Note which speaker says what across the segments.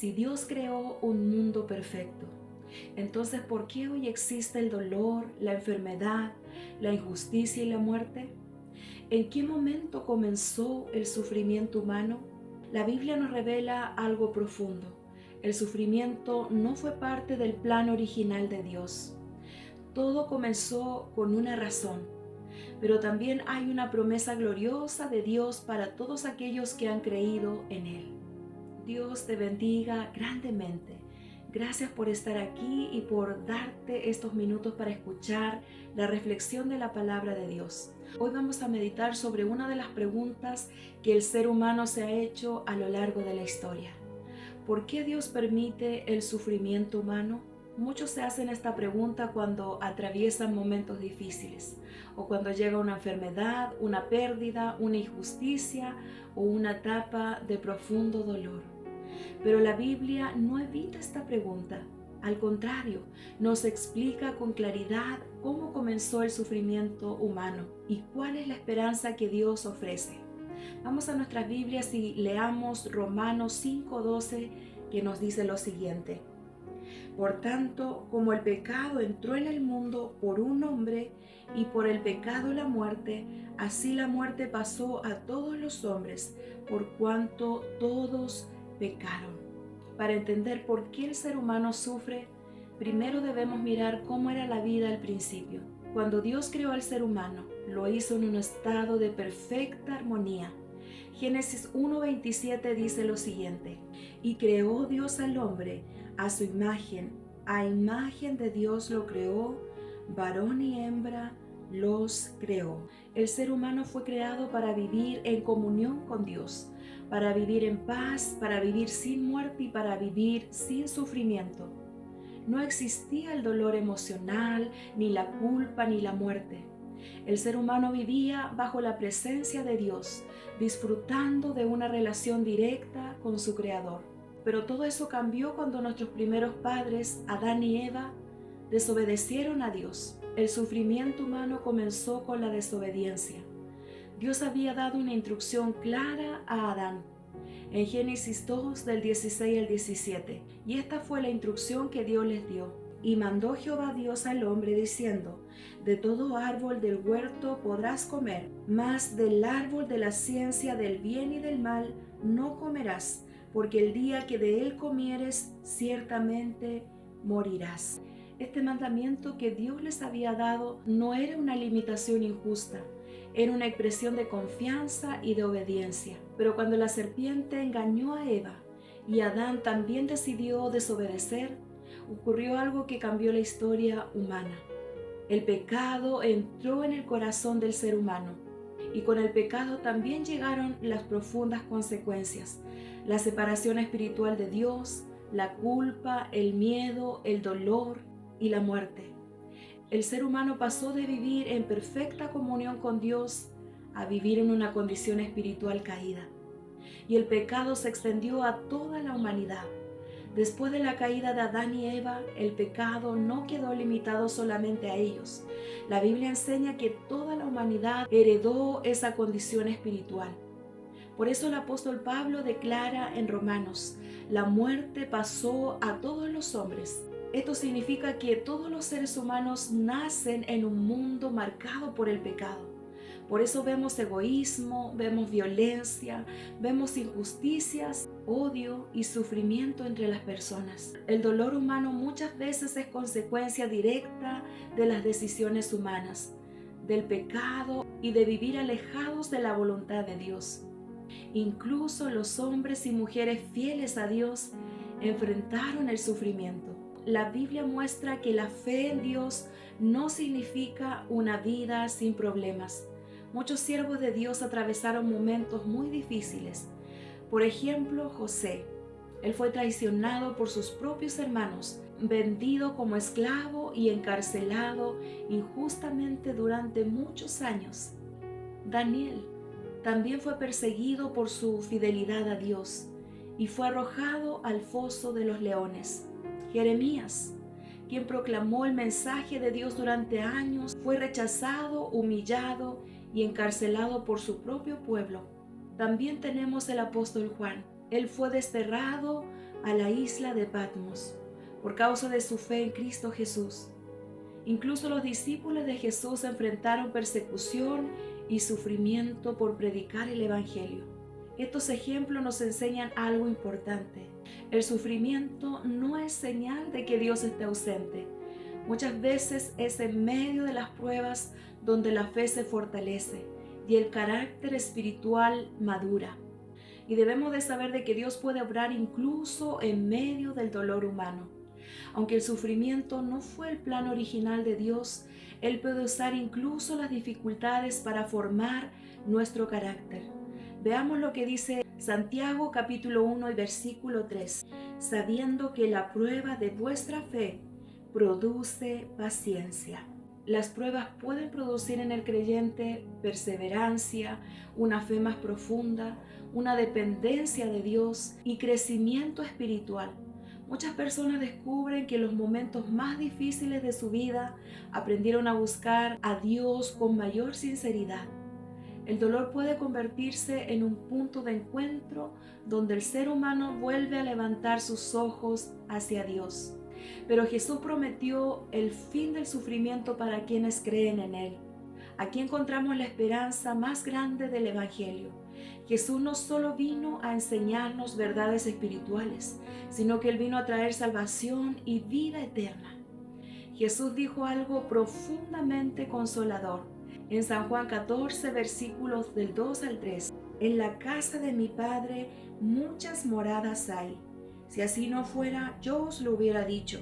Speaker 1: Si Dios creó un mundo perfecto, entonces ¿por qué hoy existe el dolor, la enfermedad, la injusticia y la muerte? ¿En qué momento comenzó el sufrimiento humano? La Biblia nos revela algo profundo. El sufrimiento no fue parte del plan original de Dios. Todo comenzó con una razón, pero también hay una promesa gloriosa de Dios para todos aquellos que han creído en Él. Dios te bendiga grandemente. Gracias por estar aquí y por darte estos minutos para escuchar la reflexión de la palabra de Dios. Hoy vamos a meditar sobre una de las preguntas que el ser humano se ha hecho a lo largo de la historia. ¿Por qué Dios permite el sufrimiento humano? Muchos se hacen esta pregunta cuando atraviesan momentos difíciles o cuando llega una enfermedad, una pérdida, una injusticia o una etapa de profundo dolor. Pero la Biblia no evita esta pregunta. Al contrario, nos explica con claridad cómo comenzó el sufrimiento humano y cuál es la esperanza que Dios ofrece. Vamos a nuestras Biblias y leamos Romanos 5:12, que nos dice lo siguiente: Por tanto, como el pecado entró en el mundo por un hombre y por el pecado la muerte, así la muerte pasó a todos los hombres, por cuanto todos pecaron. Para entender por qué el ser humano sufre, primero debemos mirar cómo era la vida al principio. Cuando Dios creó al ser humano, lo hizo en un estado de perfecta armonía. Génesis 1:27 dice lo siguiente: Y creó Dios al hombre a su imagen, a imagen de Dios lo creó, varón y hembra los creó. El ser humano fue creado para vivir en comunión con Dios, para vivir en paz, para vivir sin muerte y para vivir sin sufrimiento. No existía el dolor emocional, ni la culpa, ni la muerte. El ser humano vivía bajo la presencia de Dios, disfrutando de una relación directa con su Creador. Pero todo eso cambió cuando nuestros primeros padres, Adán y Eva, desobedecieron a Dios. El sufrimiento humano comenzó con la desobediencia. Dios había dado una instrucción clara a Adán en Génesis 2 del 16 al 17, y esta fue la instrucción que Dios les dio. Y mandó Jehová Dios al hombre diciendo: De todo árbol del huerto podrás comer, mas del árbol de la ciencia del bien y del mal no comerás, porque el día que de él comieres, ciertamente morirás. Este mandamiento que Dios les había dado no era una limitación injusta, era una expresión de confianza y de obediencia. Pero cuando la serpiente engañó a Eva y Adán también decidió desobedecer, ocurrió algo que cambió la historia humana. El pecado entró en el corazón del ser humano y con el pecado también llegaron las profundas consecuencias, la separación espiritual de Dios, la culpa, el miedo, el dolor y la muerte. El ser humano pasó de vivir en perfecta comunión con Dios a vivir en una condición espiritual caída. Y el pecado se extendió a toda la humanidad. Después de la caída de Adán y Eva, el pecado no quedó limitado solamente a ellos. La Biblia enseña que toda la humanidad heredó esa condición espiritual. Por eso el apóstol Pablo declara en Romanos: la muerte pasó a todos los hombres. Esto significa que todos los seres humanos nacen en un mundo marcado por el pecado. Por eso vemos egoísmo, vemos violencia, vemos injusticias, odio y sufrimiento entre las personas. El dolor humano muchas veces es consecuencia directa de las decisiones humanas, del pecado y de vivir alejados de la voluntad de Dios. Incluso los hombres y mujeres fieles a Dios enfrentaron el sufrimiento. La Biblia muestra que la fe en Dios no significa una vida sin problemas. Muchos siervos de Dios atravesaron momentos muy difíciles. Por ejemplo, José. Él fue traicionado por sus propios hermanos, vendido como esclavo y encarcelado injustamente durante muchos años. Daniel también fue perseguido por su fidelidad a Dios y fue arrojado al foso de los leones. Jeremías, quien proclamó el mensaje de Dios durante años, fue rechazado, humillado y encarcelado por su propio pueblo. También tenemos el apóstol Juan. Él fue desterrado a la isla de Patmos por causa de su fe en Cristo Jesús. Incluso los discípulos de Jesús enfrentaron persecución y sufrimiento por predicar el Evangelio. Estos ejemplos nos enseñan algo importante. El sufrimiento no es señal de que Dios esté ausente. Muchas veces es en medio de las pruebas donde la fe se fortalece y el carácter espiritual madura. Y debemos de saber de que Dios puede obrar incluso en medio del dolor humano. Aunque el sufrimiento no fue el plan original de Dios, Él puede usar incluso las dificultades para formar nuestro carácter. Veamos lo que dice Santiago capítulo 1 y versículo 3. Sabiendo que la prueba de vuestra fe produce paciencia. Las pruebas pueden producir en el creyente perseverancia, una fe más profunda, una dependencia de Dios y crecimiento espiritual. Muchas personas descubren que en los momentos más difíciles de su vida aprendieron a buscar a Dios con mayor sinceridad. El dolor puede convertirse en un punto de encuentro donde el ser humano vuelve a levantar sus ojos hacia Dios. Pero Jesús prometió el fin del sufrimiento para quienes creen en Él. Aquí encontramos la esperanza más grande del Evangelio. Jesús no solo vino a enseñarnos verdades espirituales, sino que Él vino a traer salvación y vida eterna. Jesús dijo algo profundamente consolador. En San Juan 14, versículos del 2 al 3. En la casa de mi Padre muchas moradas hay. Si así no fuera, yo os lo hubiera dicho.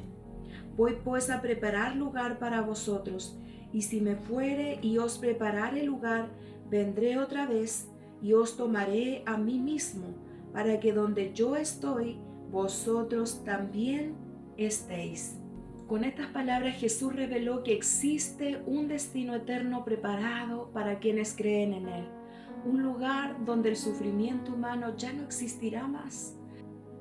Speaker 1: Voy pues a preparar lugar para vosotros, y si me fuere y os preparare lugar, vendré otra vez y os tomaré a mí mismo, para que donde yo estoy, vosotros también estéis. Con estas palabras Jesús reveló que existe un destino eterno preparado para quienes creen en Él, un lugar donde el sufrimiento humano ya no existirá más.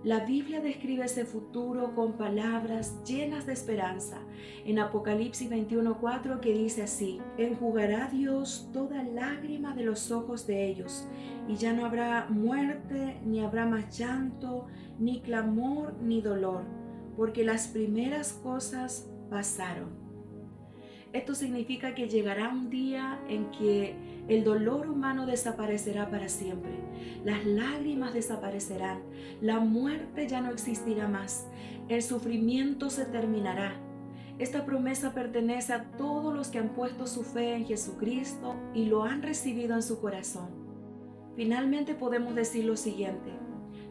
Speaker 1: La Biblia describe ese futuro con palabras llenas de esperanza. En Apocalipsis 21:4 que dice así: enjugará Dios toda lágrima de los ojos de ellos, y ya no habrá muerte, ni habrá más llanto, ni clamor, ni dolor, porque las primeras cosas pasaron. Esto significa que llegará un día en que el dolor humano desaparecerá para siempre, las lágrimas desaparecerán, la muerte ya no existirá más, el sufrimiento se terminará. Esta promesa pertenece a todos los que han puesto su fe en Jesucristo y lo han recibido en su corazón. Finalmente podemos decir lo siguiente: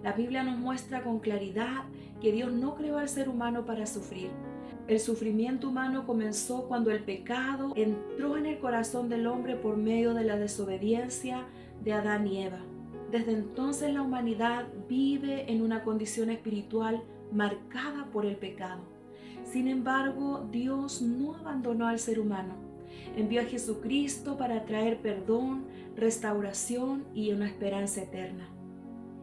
Speaker 1: la Biblia nos muestra con claridad que Dios no creó al ser humano para sufrir. El sufrimiento humano comenzó cuando el pecado entró en el corazón del hombre por medio de la desobediencia de Adán y Eva. Desde entonces la humanidad vive en una condición espiritual marcada por el pecado. Sin embargo, Dios no abandonó al ser humano. Envió a Jesucristo para traer perdón, restauración y una esperanza eterna.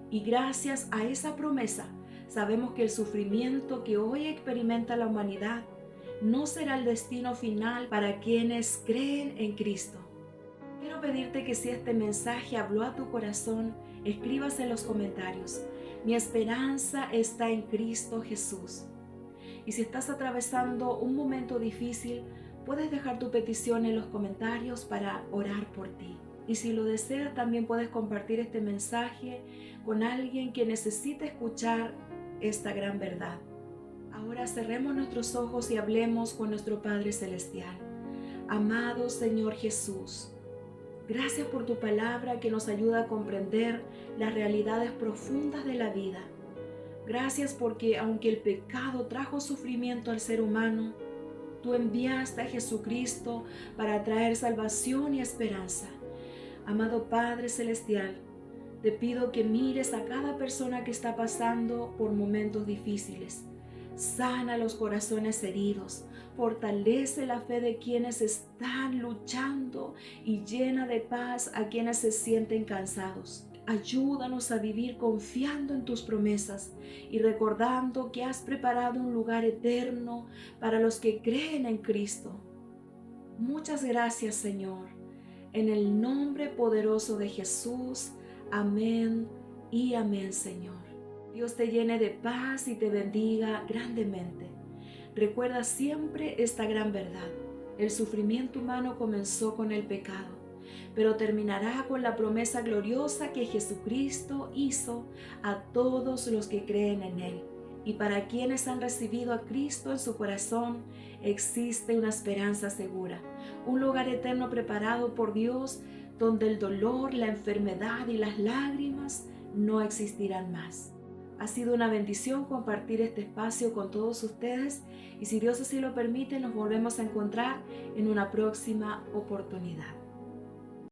Speaker 1: Y gracias a esa promesa, sabemos que el sufrimiento que hoy experimenta la humanidad no será el destino final para quienes creen en Cristo. Quiero pedirte que si este mensaje habló a tu corazón, escribas en los comentarios: mi esperanza está en Cristo Jesús. Y si estás atravesando un momento difícil, puedes dejar tu petición en los comentarios para orar por ti. Y si lo deseas, también puedes compartir este mensaje con alguien que necesite escuchar esta gran verdad. Ahora cerremos nuestros ojos y hablemos con nuestro Padre Celestial. Amado Señor Jesús, gracias por tu palabra que nos ayuda a comprender las realidades profundas de la vida. Gracias porque aunque el pecado trajo sufrimiento al ser humano, tú enviaste a Jesucristo para traer salvación y esperanza. Amado Padre Celestial, te pido que mires a cada persona que está pasando por momentos difíciles. Sana los corazones heridos, fortalece la fe de quienes están luchando y llena de paz a quienes se sienten cansados. Ayúdanos a vivir confiando en tus promesas y recordando que has preparado un lugar eterno para los que creen en Cristo. Muchas gracias, Señor. En el nombre poderoso de Jesús. Amén y amén, Señor. Dios te llene de paz y te bendiga grandemente. Recuerda siempre esta gran verdad. El sufrimiento humano comenzó con el pecado, pero terminará con la promesa gloriosa que Jesucristo hizo a todos los que creen en Él. Y para quienes han recibido a Cristo en su corazón, existe una esperanza segura, un lugar eterno preparado por Dios, donde el dolor, la enfermedad y las lágrimas no existirán más. Ha sido una bendición compartir este espacio con todos ustedes y si Dios así lo permite, nos volvemos a encontrar en una próxima oportunidad.